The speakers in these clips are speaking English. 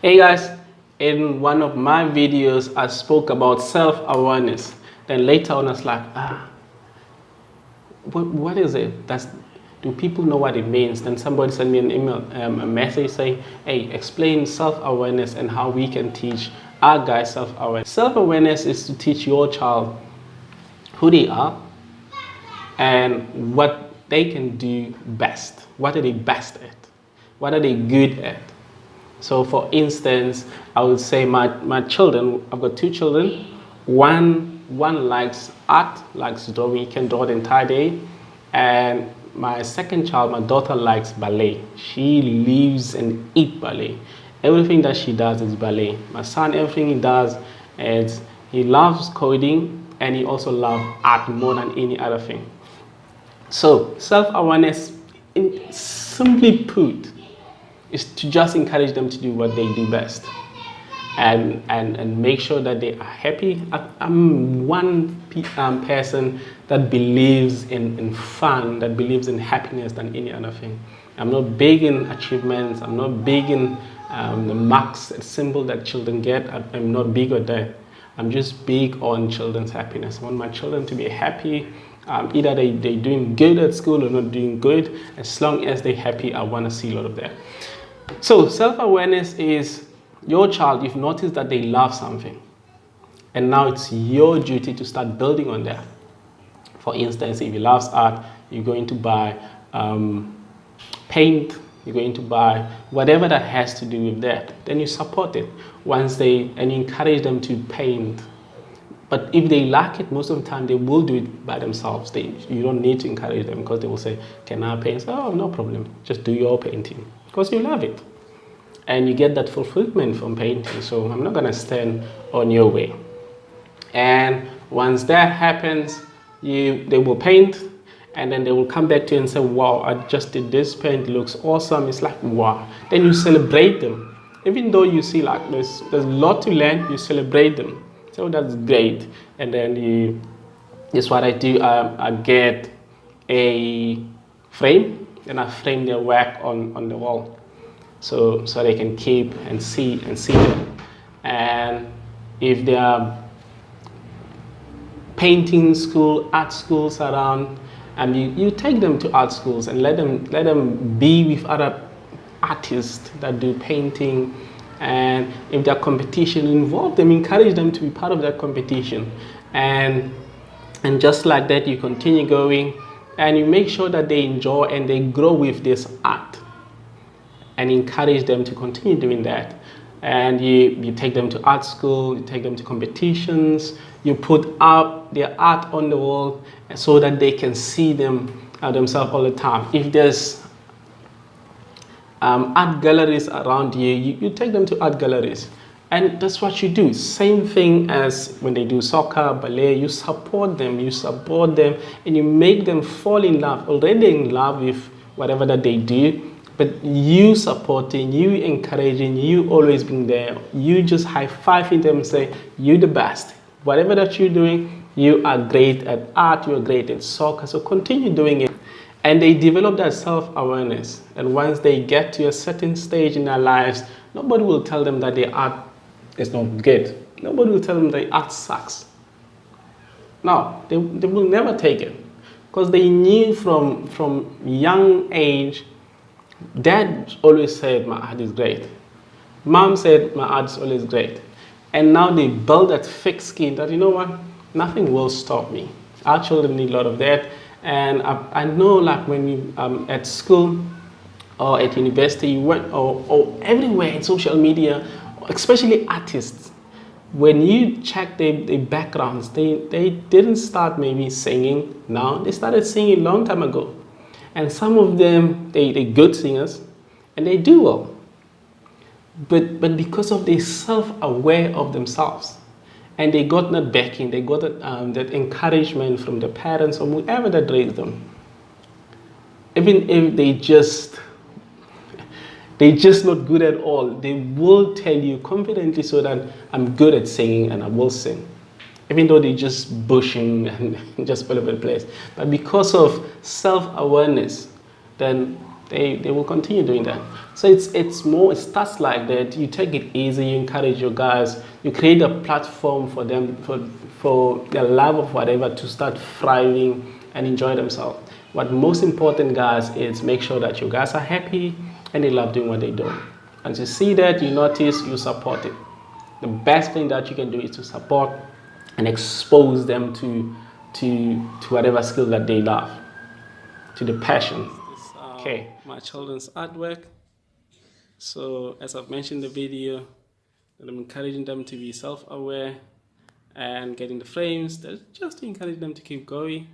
Hey guys, in one of my videos, I spoke about self-awareness. Then later on, I was like, what is it? Do people know what it means? Then somebody sent me an email, a message saying, hey, explain self-awareness and how we can teach our guys self-awareness. Self-awareness is to teach your child who they are and what they can do best. What are they best at? What are they good at? So for instance, I would say my children, I've got two children. One likes art, likes drawing, he can draw the entire day. And my second child, my daughter, likes ballet. She lives and eats ballet. Everything that she does is ballet. My son, everything he does is he loves coding and he also loves art more than any other thing. So self-awareness, simply put, is to just encourage them to do what they do best and make sure that they are happy. I'm one person that believes in fun, that believes in happiness than any other thing. I'm not big in achievements. I'm not big in the marks, symbol that children get. I'm not big on that. I'm just big on children's happiness. I want my children to be happy. Either they're doing good at school or not doing good. As long as they're happy, I want to see a lot of that. So self-awareness is your child, you've noticed that they love something. And now it's your duty to start building on that. For instance, if he loves art, you're going to buy paint, you're going to buy whatever that has to do with that. Then you support it and you encourage them to paint. But if they lack it, most of the time they will do it by themselves. You don't need to encourage them because they will say, can I paint? Oh, no problem. Just do your painting because you love it. And you get that fulfillment from painting. So I'm not going to stand on your way. And once that happens, they will paint and then they will come back to you and say, wow, I just did this paint. It looks awesome. It's like, wow. Then you celebrate them. Even though you see like there's a lot to learn, you celebrate them. So that's great. And then that's what I do. I get a frame and I frame their work on the wall, so they can keep and see them. And if there are painting school, art schools around, and you take them to art schools and let them be with other artists that do painting. And if there are competition involved, them encourage them to be part of that competition, and just like that you continue going and you make sure that they enjoy and they grow with this art and encourage them to continue doing that. And you take them to art school, you take them to competitions, you put up their art on the wall so that they can see themselves all the time. If there's art galleries around you take them to art galleries, and that's what you do. Same thing as when they do soccer, ballet. You support them, and you make them fall in love, already in love with whatever that they do. But you supporting, you encouraging, you always being there. You just high-fiving them and say, you're the best. Whatever that you're doing, you are great at art, you're great at soccer, so continue doing it. And they develop that self-awareness. And once they get to a certain stage in their lives, nobody will tell them that their art is not good. Nobody will tell them their art sucks. No, they will never take it. Because they knew from young age, Dad always said my art is great. Mom said my art is always great. And now they build that thick skin that, you know what, nothing will stop me. Our children need a lot of that. And I know, like when you at school or at university, you went or everywhere in social media, especially artists, when you check their backgrounds, they didn't start maybe singing now. They started singing a long time ago. And some of them, they're good singers and they do well. But because of they self-aware of themselves, and they got that backing, they got that encouragement from the parents or whoever that raised them. Even if they just not good at all, they will tell you confidently so that I'm good at singing and I will sing. Even though they're just bushing and just all over the place. But because of self-awareness, then they will continue doing that. So it starts like that. You take it easy, you encourage your guys, you create a platform for them for their love of whatever to start thriving and enjoy themselves. What most important, guys, is make sure that your guys are happy and they love doing what they do. And to see that, you notice, you support it. The best thing that you can do is to support and expose them to whatever skill that they love, to the passion. Okay, my children's artwork. So as I've mentioned in the video, that I'm encouraging them to be self-aware and getting the frames, just to encourage them to keep going.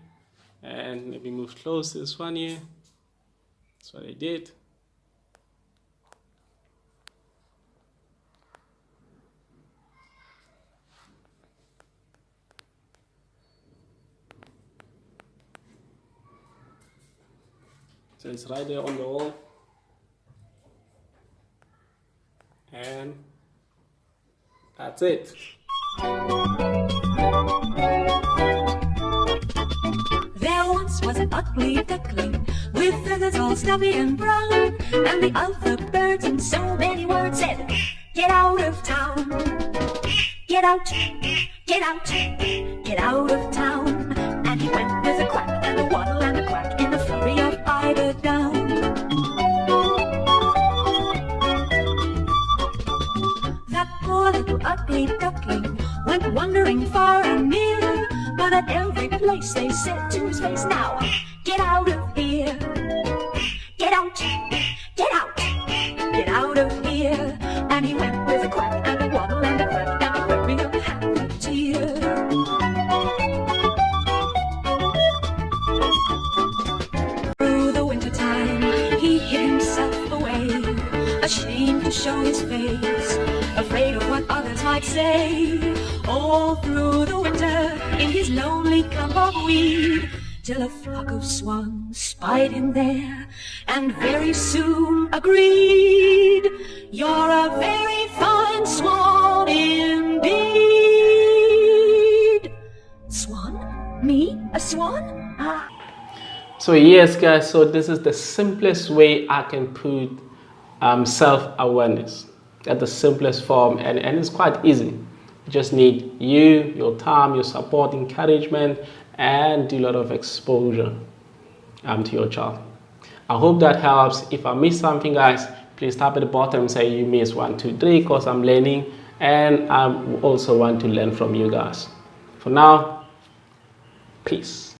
And maybe move close to this one here. That's what I did. So it's right there on the wall. And that's it. There once was an ugly duckling with feathers all stuffy and brown, and the other birds in so many words said, "Get out of town, get out, get out, get out of town." And he went with a quack and a waddle and a quack in a flurry of eider down. That poor little ugly duckling went wandering far and near, but at every place they said to his face, "Now, get out of here, get out, get out, get out of here." And he went with a quack and a waddle and a quack and a flurry of a happy tear. Through the winter time he hid himself away, ashamed to show his face, afraid of what others might say. All through the winter in his lonely clump of weed, till a flock of swans spied him there and very soon agreed, "You're a very fine swan indeed." Swan? Me? A swan? Ah. So yes, guys, so this is the simplest way I can put self-awareness. That's the simplest form, and it's quite easy. You just need your time, your support, encouragement, and do a lot of exposure to your child. I hope that helps. If I missed something, guys, please type at the bottom and say you missed 1, 2, 3, because I'm learning and I also want to learn from you guys. For now, peace.